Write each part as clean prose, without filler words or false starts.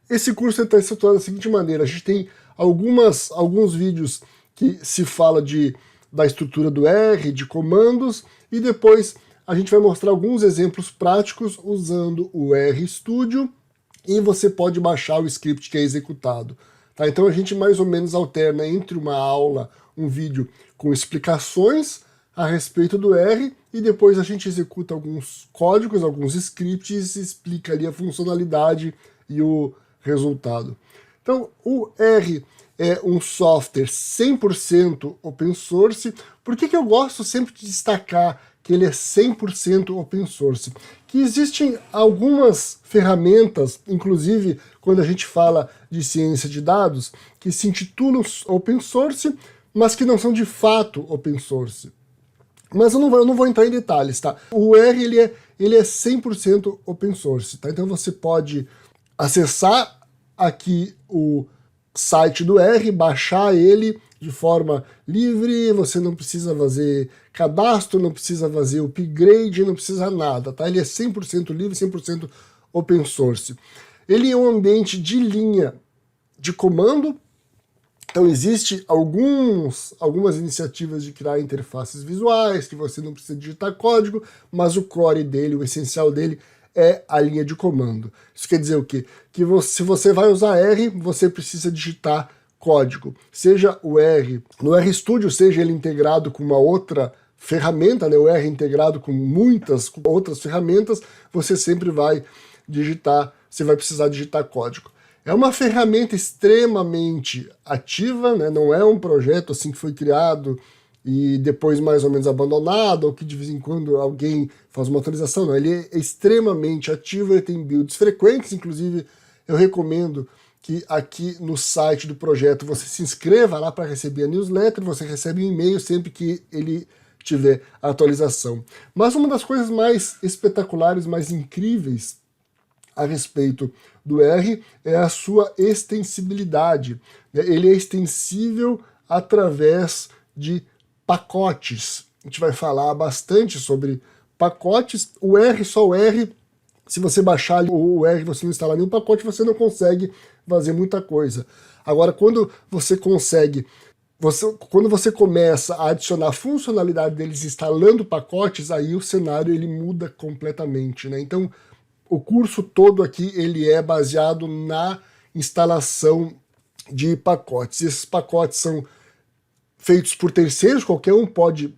Esse curso está estruturado da seguinte maneira: a gente tem alguns vídeos que se fala da estrutura do R, de comandos, e depois a gente vai mostrar alguns exemplos práticos usando o RStudio, e você pode baixar o script que é executado. Tá? Então a gente mais ou menos alterna entre uma aula, um vídeo com explicações a respeito do R, e depois a gente executa alguns códigos, alguns scripts, e explica ali a funcionalidade e o resultado. Então o R é um software 100% open source. Por que eu gosto sempre de destacar que ele é 100% open source? Que existem algumas ferramentas, inclusive quando a gente fala de ciência de dados, que se intitulam open source, mas que não são de fato open source. Mas eu não vou entrar em detalhes, tá? O R ele é 100% open source, tá? Então você pode acessar aqui o site do R, baixar ele de forma livre, você não precisa fazer cadastro, não precisa fazer upgrade, não precisa nada, tá? Ele é 100% livre, 100% open source. Ele é um ambiente de linha de comando, então existe algumas iniciativas de criar interfaces visuais, que você não precisa digitar código, mas o core dele, o essencial dele, é a linha de comando. Isso quer dizer o quê? Que se você vai usar R, você precisa digitar código. Seja o R, no RStudio, seja ele integrado com uma outra ferramenta, né? O R integrado com muitas outras ferramentas, você sempre vai precisar digitar código. É uma ferramenta extremamente ativa, né? Não é um projeto assim que foi criado e depois mais ou menos abandonado, ou que de vez em quando alguém faz uma atualização. Não, ele é extremamente ativo, ele tem builds frequentes, inclusive eu recomendo que aqui no site do projeto você se inscreva lá para receber a newsletter, você recebe um e-mail sempre que ele tiver a atualização. Mas uma das coisas mais espetaculares, mais incríveis a respeito do R é a sua extensibilidade. Ele é extensível através de pacotes. A gente vai falar bastante sobre pacotes. O R, só o R, se você baixar o R e você não instalar nenhum pacote, você não consegue fazer muita coisa. Agora, quando você começa a adicionar a funcionalidade deles instalando pacotes, aí o cenário ele muda completamente, né? Então, o curso todo aqui ele é baseado na instalação de pacotes. Esses pacotes são feitos por terceiros, qualquer um pode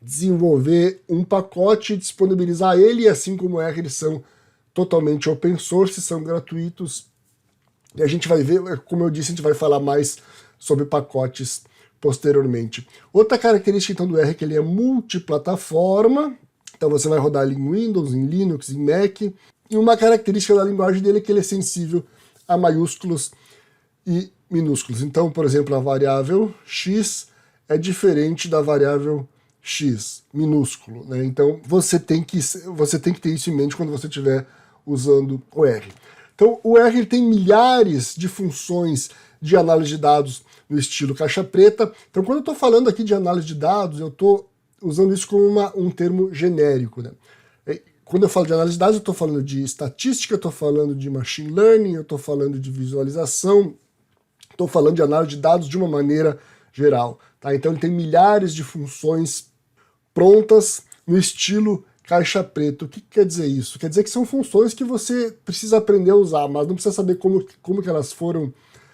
desenvolver um pacote e disponibilizar ele, e assim como o R, eles são totalmente open source, são gratuitos. E a gente vai ver, como eu disse, a gente vai falar mais sobre pacotes posteriormente. Outra característica então do R é que ele é multiplataforma. Então você vai rodar ele em Windows, em Linux, em Mac. E uma característica da linguagem dele é que ele é sensível a maiúsculos e minúsculos. Então, por exemplo, a variável x é diferente da variável x, minúsculo, né? Então você tem que ter isso em mente quando você estiver usando o R. Então o R ele tem milhares de funções de análise de dados no estilo caixa preta. Então quando eu estou falando aqui de análise de dados, eu estou usando isso como um termo genérico, né? Quando eu falo de análise de dados, eu estou falando de estatística, eu estou falando de machine learning, eu estou falando de visualização, estou falando de análise de dados de uma maneira geral. Tá? Então ele tem milhares de funções prontas no estilo caixa preta. O que quer dizer isso? Quer dizer que são funções que você precisa aprender a usar, mas não precisa saber como que elas foram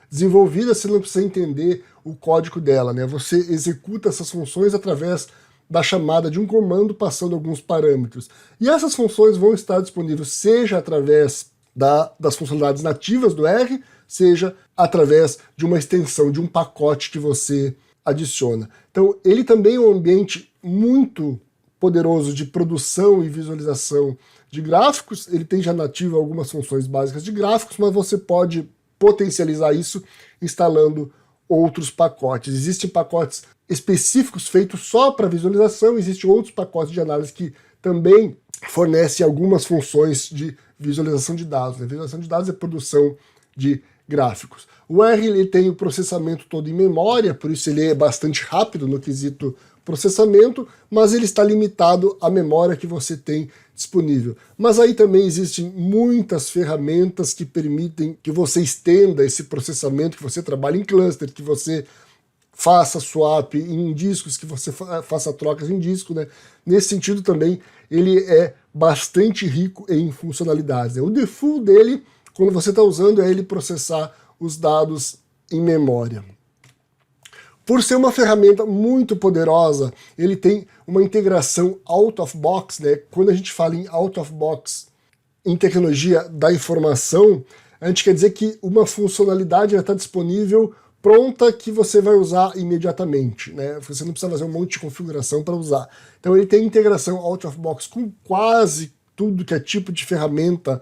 desenvolvidas, você não precisa entender o código dela, né? Você executa essas funções através da chamada de um comando passando alguns parâmetros. E essas funções vão estar disponíveis seja através das funcionalidades nativas do R, seja através de uma extensão, de um pacote que você adiciona. Então ele também é um ambiente muito poderoso de produção e visualização de gráficos. Ele tem já nativo algumas funções básicas de gráficos, mas você pode potencializar isso instalando outros pacotes. Existem pacotes específicos feitos só para visualização, existem outros pacotes de análise que também fornecem algumas funções de visualização de dados. Né? Visualização de dados é produção de gráficos. O R ele tem o processamento todo em memória, por isso ele é bastante rápido no quesito processamento, mas ele está limitado à memória que você tem disponível. Mas aí também existem muitas ferramentas que permitem que você estenda esse processamento, que você trabalhe em cluster, que você faça swap em discos, que você faça trocas em disco, né? Nesse sentido também ele é bastante rico em funcionalidades. O default dele, quando você está usando, é ele processar os dados em memória. Por ser uma ferramenta muito poderosa, ele tem uma integração out of box, né? Quando a gente fala em out of box em tecnologia da informação, a gente quer dizer que uma funcionalidade está disponível pronta que você vai usar imediatamente, né? Você não precisa fazer um monte de configuração para usar. Então ele tem integração out of box com quase tudo que é tipo de ferramenta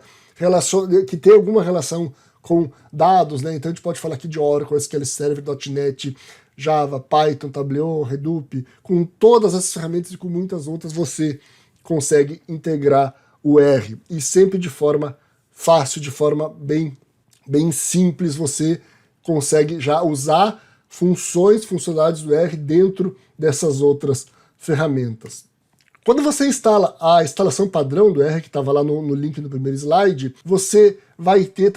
que tem alguma relação com dados, né? Então a gente pode falar aqui de Oracle, SQL Server, .NET, Java, Python, Tableau, Hadoop, com todas essas ferramentas e com muitas outras você consegue integrar o R. E sempre de forma fácil, de forma bem simples, você consegue já usar funcionalidades do R dentro dessas outras ferramentas. Quando você instala a instalação padrão do R, que estava lá no link no primeiro slide, você vai ter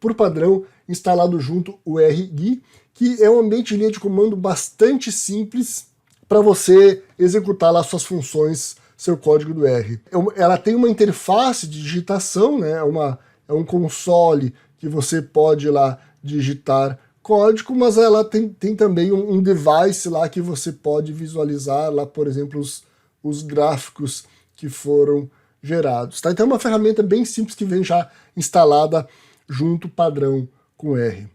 por padrão instalado junto o RGui, que é um ambiente de linha de comando bastante simples para você executar lá suas funções, seu código do R. Ela tem uma interface de digitação, né? É um console que você pode lá digitar código, mas ela tem também um device lá que você pode visualizar lá, por exemplo, os gráficos que foram gerados. Tá? Então é uma ferramenta bem simples que vem já instalada junto padrão com R.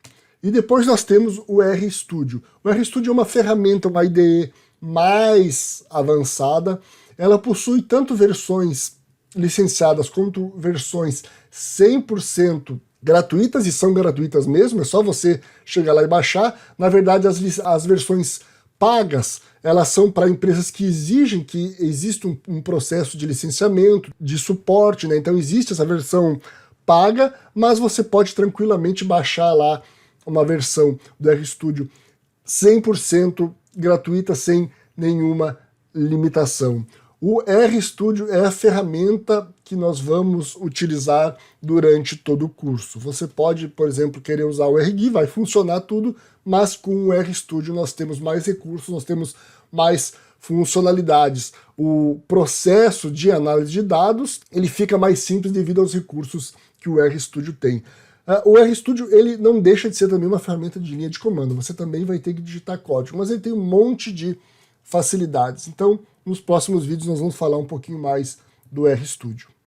E depois nós temos o RStudio. O RStudio é uma ferramenta, uma IDE mais avançada. Ela possui tanto versões licenciadas quanto versões 100% gratuitas, e são gratuitas mesmo, é só você chegar lá e baixar. Na verdade, as versões pagas, elas são para empresas que exigem que exista um processo de licenciamento, de suporte, né? Então existe essa versão paga, mas você pode tranquilamente baixar lá uma versão do RStudio 100% gratuita, sem nenhuma limitação. O RStudio é a ferramenta que nós vamos utilizar durante todo o curso. Você pode, por exemplo, querer usar o RGui, vai funcionar tudo, mas com o RStudio nós temos mais recursos, nós temos mais funcionalidades. O processo de análise de dados ele fica mais simples devido aos recursos que o RStudio tem. O RStudio ele não deixa de ser também uma ferramenta de linha de comando, você também vai ter que digitar código, mas ele tem um monte de facilidades. Então, nos próximos vídeos nós vamos falar um pouquinho mais do RStudio.